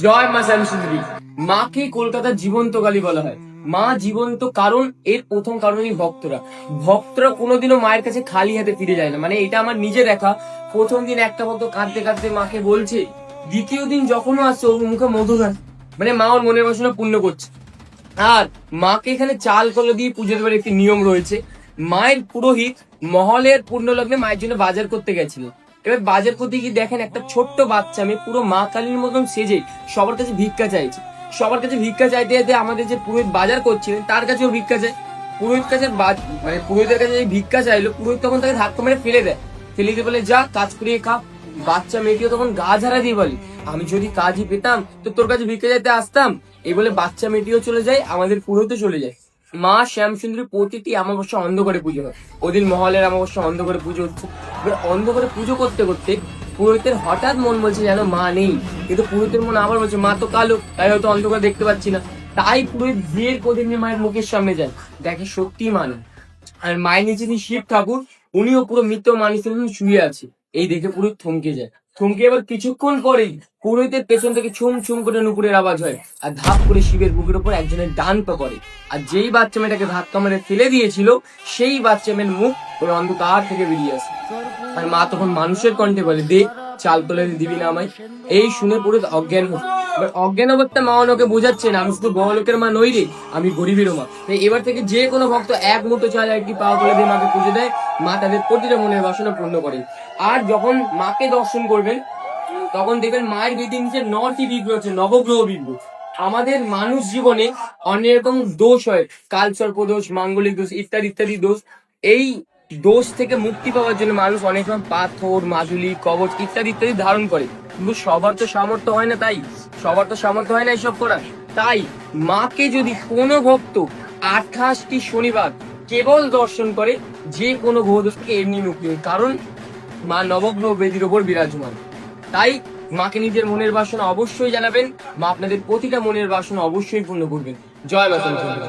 জয় মা শ্যামসুন্দরী। মাকে কলকাতার জীবন্ত কালী বলা হয়। মা জীবন্ত কারণ এর প্রথম কারণই ভক্তরা কোনোদিনও মায়ের কাছে খালি হাতে ফিরে যায় না। মানে এটা আমার নিজে দেখা। প্রথম দিন একটা ভক্ত কাঁদতে কাঁদতে মাকে বলছে, দ্বিতীয় দিন যখনও আসছে ওর মুখে মধু গান, মানে মা ওর মনের বাসনা পূর্ণ করছে। আর মাকে এখানে চাল কলা দিয়ে পুজো দেওয়ার একটি নিয়ম রয়েছে। মায়ের পুরোহিত মহলের পূর্ণলগ্নে মায়ের জন্য বাজার করতে গেছিল। এবার বাজার করতে গিয়ে দেখেন একটা ছোট্ট বাচ্চা মেয়ে পুরো মা কালীর মতন সেজে সবার কাছে ভিক্ষা চাইছে। সবার কাছে ভিক্ষা চাইতে চাইতে আমাদের যে পুরোহিত বাজার করছিলেন তার কাছেও ভিক্ষা চায়। পুরোহিতের কাছে ভিক্ষা চাইলো, পুরোহিত তখন তাকে ধাক্কা মেরে ফেলে দেয়। ফেলে দিয়ে বলে, যা কাজ করিয়ে খা। বাচ্চা মেয়েটিও তখন গা ঝাড়া দিয়ে বলে, আমি যদি কাজই পেতাম তো তোর কাছে ভিক্ষা চাইতে আসতাম। এই বলে বাচ্চা মেয়েটিও চলে যায়, আমাদের পুরোহিতও চলে যায়। মা শ্যামসুন্দরীর প্রতিটি অমাবস্যা অন্ধকারে পুজো হয়। ওদিন মহলের অমাবস্যা অন্ধকারে পুজো হচ্ছে। এবার অন্ধকারে পুজো করতে করতে পুরোহিতের হঠাৎ মন বলছে যেন মা নেই, কিন্তু পুরোহিতের মন আবার বলছে মা তো কালো, তাই হয়তো অন্ধকারে দেখতে পাচ্ছি না। তাই পুরোহিত বিয়ের কদিন মায়ের মুখের সামনে যায়, দেখে সত্যি মা নেই। আর মায়ের নিচে যিনি শিব ঠাকুর, উনিও পুরো মৃত মানুষের মতন শুয়ে আছে। এই দেখে পুরোহিত থমকে যায়। থমকে এবার কিছুক্ষণ পরেই পুরোহিতের পেছন থেকে ছুম ছুম করে নুপুরের আওয়াজ হয়, আর ধাপ করে শিবের বুকের উপর একজনের ডান পা পড়ে। আর যেই বাচ্চা মেয়েটাকে ধাক্কা মেরে ফেলে দিয়েছিল সেই বাচ্চা মেয়ের মুখ ওই অন্ধকার থেকে বেরিয়ে আসে। আর মা তখন মানুষের কণ্ঠে বলে, দে চাল তোলে দিবি না আমায়। এই শুনে পুরো অজ্ঞান হয়। এবার অজ্ঞান অবস্থা মা ওনাকে বোঝাচ্ছে না, আমি শুধু বড় লোকের মা নই রে, আমি গরিবেরও মা। তাই এবার থেকে যে কোনো ভক্ত এক মুঠো চাল একটি পাওয়া করে দিয়ে মাকে পুজো দেয়, মা তাদের প্রতিটা মনের বাসনা পূর্ণ করেন। আর যখন মাকে দর্শন করবেন তখন দেখবেন মায়ের বেদির নিচে 9টি বিগ্রহ আছে, নবগ্রহ বিগ্রহ। আমাদের মানুষ জীবনে অনেক রকম দোষ হয়, কালসর্প দোষ, মাঙ্গলিক দোষ, ইত্যাদি ইত্যাদি দোষ। এই দোষ থেকে মুক্তি পাওয়ার জন্য মানুষ অনেক রকম পাথর, মাদুলি, কবচ ইত্যাদি ইত্যাদি ধারণ করে। কিন্তু সবার তো সামর্থ্য হয় না, এইসব করার। তাই মাকে যদি কোনো ভক্ত 28টি শনিবার কেবল দর্শন করে, যে কোনো গ্রহদোষ থেকে এমনি মুক্তি হয়। কারণ মা নবগ্রহ বেদির ওপর বিরাজমান। তাই মাকে নিজের মনের বাসনা অবশ্যই জানাবেন, মা আপনাদের প্রতিটা মনের বাসনা অবশ্যই পূর্ণ করবেন। জয় মা শ্যামসুন্দরী।